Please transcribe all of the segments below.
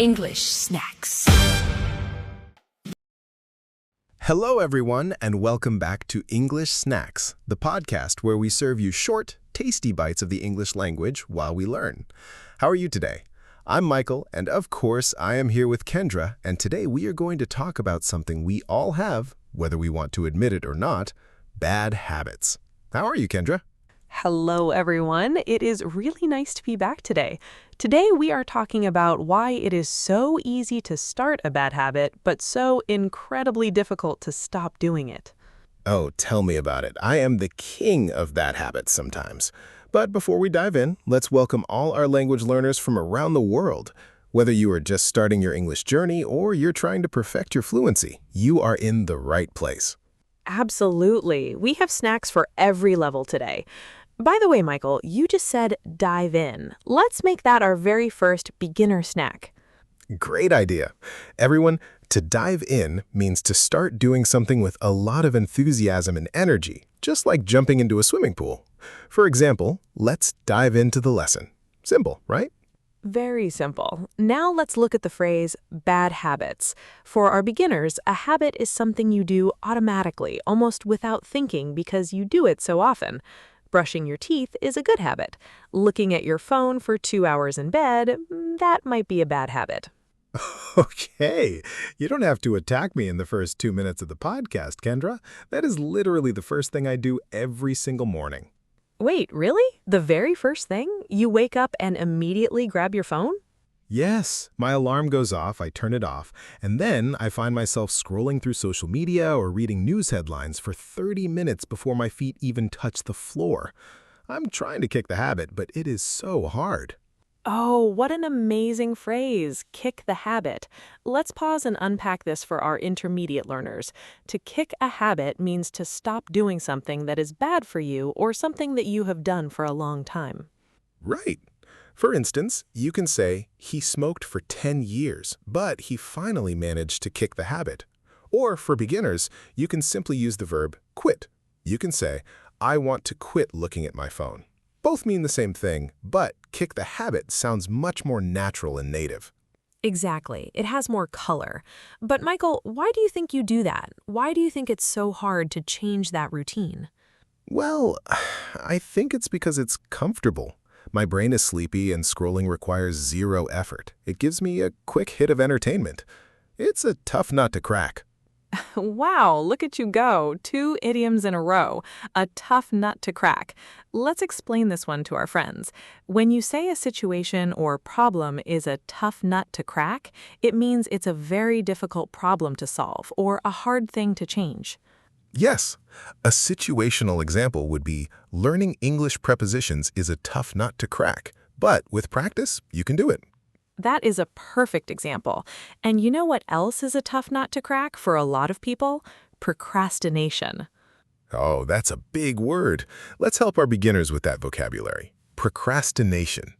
English snacks. Hello, everyone, and welcome back to English Snacks, the podcast where we serve you short, tasty bites of the English language while we learn. How are you today? I'm Michael, and of course, I am here with Kendra, and today we are going to talk about something we all have, whether we want to admit it or not, bad habits. How are you, Kendra? Hello, everyone. It is really nice to be back today. Today, we are talking about why it is so easy to start a bad habit, but so incredibly difficult to stop doing it. Oh, tell me about it. I am the king of bad habits sometimes. But before we dive in, let's welcome all our language learners from around the world. Whether you are just starting your English journey or you're trying to perfect your fluency, you are in the right place. Absolutely. We have snacks for every level today. By the way, Michael, you just said dive in. Let's make that our very first beginner snack. Great idea. Everyone, to dive in means to start doing something with a lot of enthusiasm and energy, just like jumping into a swimming pool. For example, let's dive into the lesson. Simple, right? Very simple. Now let's look at the phrase bad habits. For our beginners, a habit is something you do automatically, almost without thinking because you do it so often. Brushing your teeth is a good habit. Looking at your phone for 2 hours in bed, that might be a bad habit. Okay, you don't have to attack me in the first 2 minutes of the podcast, Kendra. That is literally the first thing I do every single morning. Wait, really? The very first thing? You wake up and immediately grab your phone? Yes, my alarm goes off, I turn it off, and then I find myself scrolling through social media or reading news headlines for 30 minutes before my feet even touch the floor. I'm trying to kick the habit, but it is so hard. Oh, what an amazing phrase, kick the habit. Let's pause and unpack this for our intermediate learners. To kick a habit means to stop doing something that is bad for you or something that you have done for a long time. Right. For instance, you can say, he smoked for 10 years, but he finally managed to kick the habit. Or for beginners, you can simply use the verb quit. You can say, I want to quit looking at my phone. Both mean the same thing, but kick the habit sounds much more natural and native. Exactly. It has more color. But Michael, why do you think you do that? Why do you think it's so hard to change that routine? Well, I think it's because it's comfortable. My brain is sleepy and scrolling requires zero effort. It gives me a quick hit of entertainment. It's a tough nut to crack. Wow, look at you go. 2 idioms in a row. A tough nut to crack. Let's explain this one to our friends. When you say a situation or problem is a tough nut to crack, it means it's a very difficult problem to solve or a hard thing to change. Yes, a situational example would be learning English prepositions is a tough nut to crack, but with practice, you can do it. That is a perfect example. And you know what else is a tough nut to crack for a lot of people? Procrastination. Oh, that's a big word. Let's help our beginners with that vocabulary. Procrastination.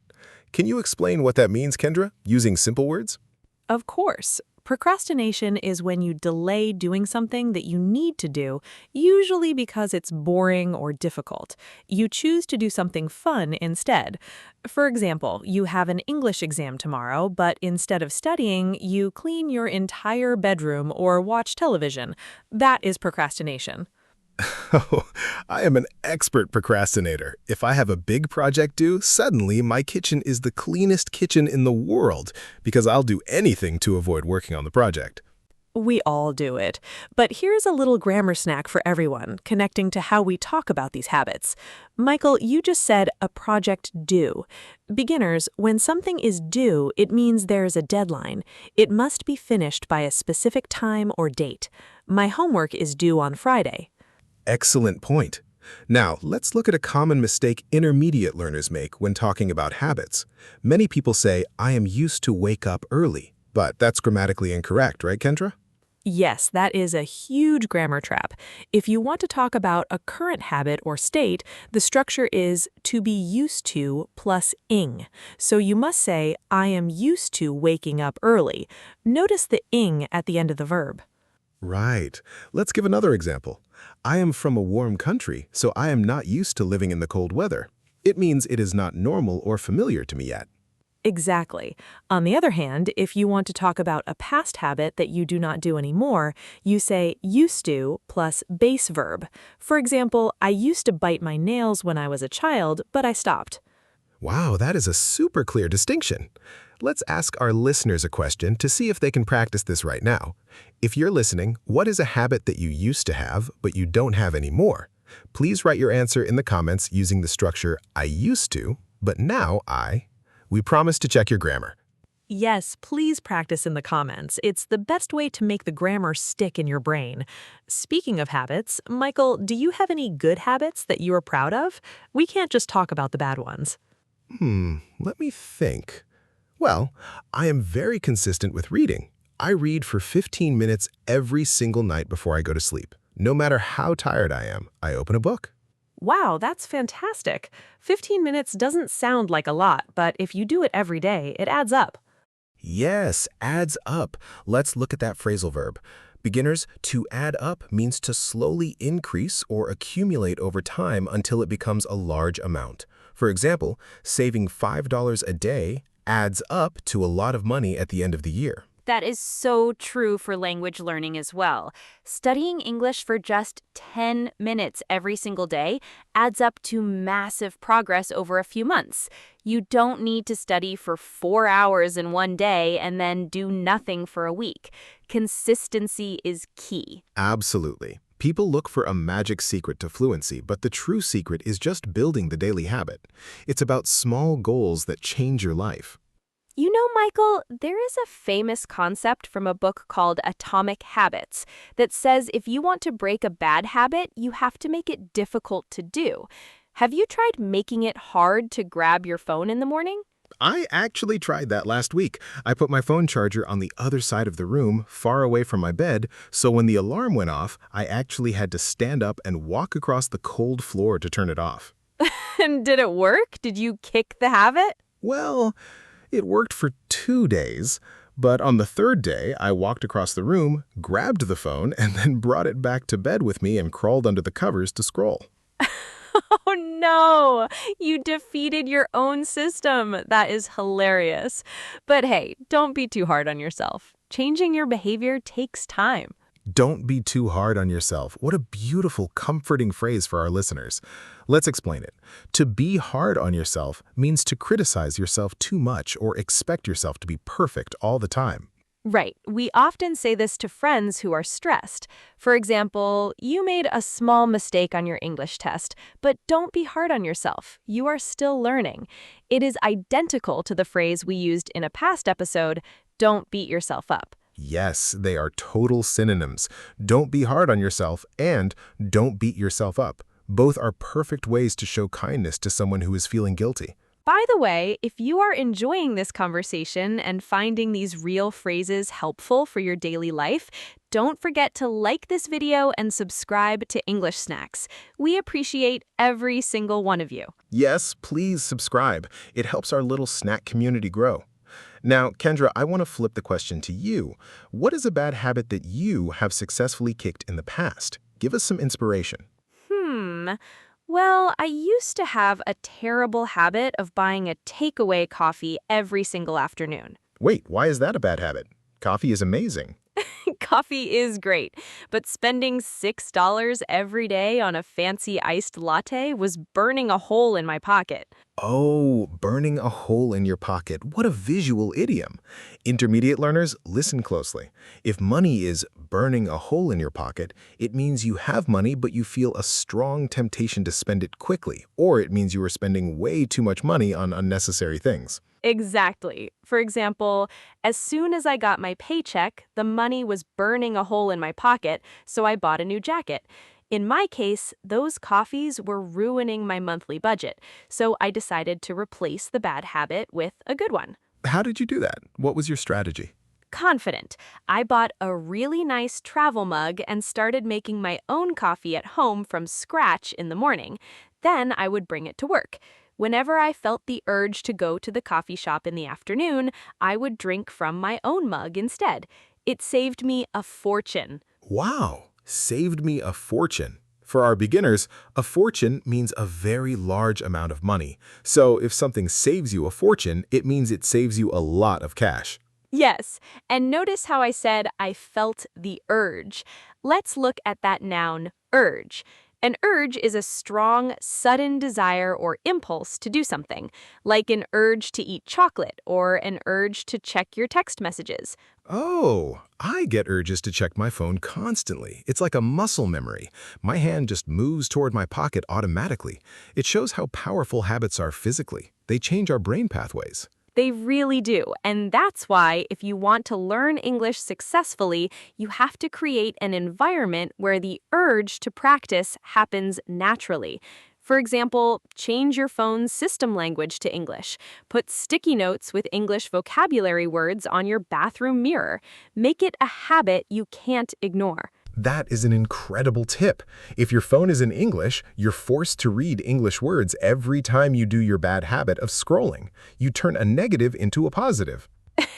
Can you explain what that means, Kendra, using simple words? Of course. Procrastination is when you delay doing something that you need to do, usually because it's boring or difficult. You choose to do something fun instead. For example, you have an English exam tomorrow, but instead of studying, you clean your entire bedroom or watch television. That is procrastination. Oh, I am an expert procrastinator. If I have a big project due, suddenly my kitchen is the cleanest kitchen in the world because I'll do anything to avoid working on the project. We all do it. But here's a little grammar snack for everyone, connecting to how we talk about these habits. Michael, you just said a project due. Beginners, when something is due, it means there's a deadline. It must be finished by a specific time or date. My homework is due on Friday. Excellent point. Now, let's look at a common mistake intermediate learners make when talking about habits. Many people say, I am used to wake up early. But that's grammatically incorrect, right, Kendra? Yes, that is a huge grammar trap. If you want to talk about a current habit or state, the structure is to be used to plus ing. So you must say, I am used to waking up early. Notice the ing at the end of the verb. Right. Let's give another example. I am from a warm country, so I am not used to living in the cold weather. It means it is not normal or familiar to me yet. Exactly. On the other hand, if you want to talk about a past habit that you do not do anymore, you say used to plus base verb. For example, I used to bite my nails when I was a child, but I stopped. Wow, that is a super clear distinction. Let's ask our listeners a question to see if they can practice this right now. If you're listening, what is a habit that you used to have but you don't have anymore? Please write your answer in the comments using the structure I used to, but now I. We promise to check your grammar. Yes, please practice in the comments. It's the best way to make the grammar stick in your brain. Speaking of habits, Michael, do you have any good habits that you are proud of? We can't just talk about the bad ones. Let me think. Well, I am very consistent with reading. I read for 15 minutes every single night before I go to sleep. No matter how tired I am, I open a book. Wow, that's fantastic. 15 minutes doesn't sound like a lot, but if you do it every day, it adds up. Yes, adds up. Let's look at that phrasal verb. Beginners, to add up means to slowly increase or accumulate over time until it becomes a large amount. For example, saving $5 a day adds up to a lot of money at the end of the year. That is so true for language learning as well. Studying English for just 10 minutes every single day adds up to massive progress over a few months. You don't need to study for 4 hours in one day and then do nothing for a week. Consistency is key. Absolutely. People look for a magic secret to fluency, but the true secret is just building the daily habit. It's about small goals that change your life. You know, Michael, there is a famous concept from a book called Atomic Habits that says if you want to break a bad habit, you have to make it difficult to do. Have you tried making it hard to grab your phone in the morning? I actually tried that last week. I put my phone charger on the other side of the room, far away from my bed, so when the alarm went off, I actually had to stand up and walk across the cold floor to turn it off. And did it work? Did you kick the habit? Well, it worked for 2 days, but on the third day, I walked across the room, grabbed the phone, and then brought it back to bed with me and crawled under the covers to scroll. Oh no, you defeated your own system. That is hilarious. But hey, don't be too hard on yourself. Changing your behavior takes time. Don't be too hard on yourself. What a beautiful, comforting phrase for our listeners. Let's explain it. To be hard on yourself means to criticize yourself too much or expect yourself to be perfect all the time. Right. We often say this to friends who are stressed. For example, you made a small mistake on your English test, but don't be hard on yourself. You are still learning. It is identical to the phrase we used in a past episode, don't beat yourself up. Yes, they are total synonyms. Don't be hard on yourself and don't beat yourself up. Both are perfect ways to show kindness to someone who is feeling guilty. By the way, if you are enjoying this conversation and finding these real phrases helpful for your daily life, don't forget to like this video and subscribe to English Snacks. We appreciate every single one of you. Yes, please subscribe. It helps our little snack community grow. Now, Kendra, I want to flip the question to you. What is a bad habit that you have successfully kicked in the past? Give us some inspiration. Well, I used to have a terrible habit of buying a takeaway coffee every single afternoon. Wait, why is that a bad habit? Coffee is amazing. Coffee is great, but spending $6 every day on a fancy iced latte was burning a hole in my pocket. Oh, burning a hole in your pocket. What a visual idiom. Intermediate learners, listen closely. If money is burning a hole in your pocket, it means you have money, but you feel a strong temptation to spend it quickly, or it means you are spending way too much money on unnecessary things. Exactly. For example, as soon as I got my paycheck, the money was burning a hole in my pocket, so I bought a new jacket. In my case, those coffees were ruining my monthly budget, so I decided to replace the bad habit with a good one. How did you do that? What was your strategy? Confident. I bought a really nice travel mug and started making my own coffee at home from scratch in the morning. Then I would bring it to work. Whenever I felt the urge to go to the coffee shop in the afternoon, I would drink from my own mug instead. It saved me a fortune. Wow, saved me a fortune. For our beginners, a fortune means a very large amount of money. So if something saves you a fortune, it means it saves you a lot of cash. Yes, and notice how I said I felt the urge. Let's look at that noun, urge. An urge is a strong, sudden desire or impulse to do something, like an urge to eat chocolate or an urge to check your text messages. Oh, I get urges to check my phone constantly. It's like a muscle memory. My hand just moves toward my pocket automatically. It shows how powerful habits are physically. They change our brain pathways. They really do, and that's why if you want to learn English successfully, you have to create an environment where the urge to practice happens naturally. For example, change your phone's system language to English. Put sticky notes with English vocabulary words on your bathroom mirror. Make it a habit you can't ignore. That is an incredible tip. If your phone is in English, you're forced to read English words every time you do your bad habit of scrolling. You turn a negative into a positive.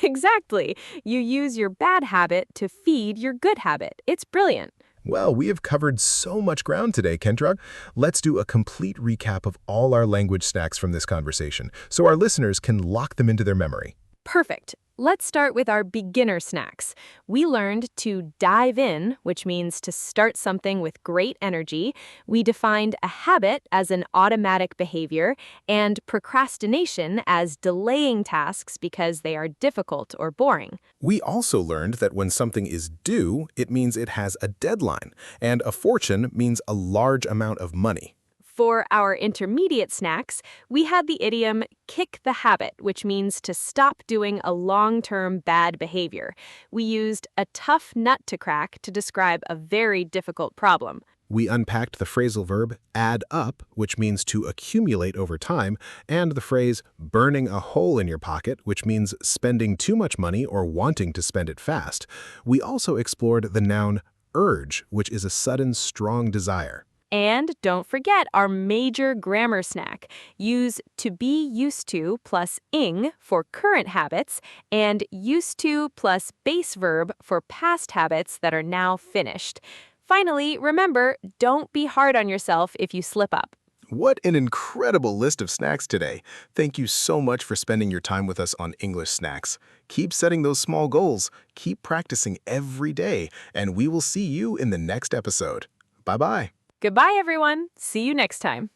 Exactly. You use your bad habit to feed your good habit. It's brilliant. Well, we have covered so much ground today, Kendra. Let's do a complete recap of all our language snacks from this conversation so our listeners can lock them into their memory. Perfect. Let's start with our beginner snacks. We learned to dive in, which means to start something with great energy. We defined a habit as an automatic behavior and procrastination as delaying tasks because they are difficult or boring. We also learned that when something is due, it means it has a deadline, and a fortune means a large amount of money. For our intermediate snacks, we had the idiom kick the habit, which means to stop doing a long-term bad behavior. We used a tough nut to crack to describe a very difficult problem. We unpacked the phrasal verb add up, which means to accumulate over time, and the phrase burning a hole in your pocket, which means spending too much money or wanting to spend it fast. We also explored the noun urge, which is a sudden, strong desire. And don't forget our major grammar snack. Use to be used to plus ing for current habits and used to plus base verb for past habits that are now finished. Finally, remember, don't be hard on yourself if you slip up. What an incredible list of snacks today. Thank you so much for spending your time with us on English Snacks. Keep setting those small goals, keep practicing every day, and we will see you in the next episode. Bye-bye. Goodbye, everyone. See you next time.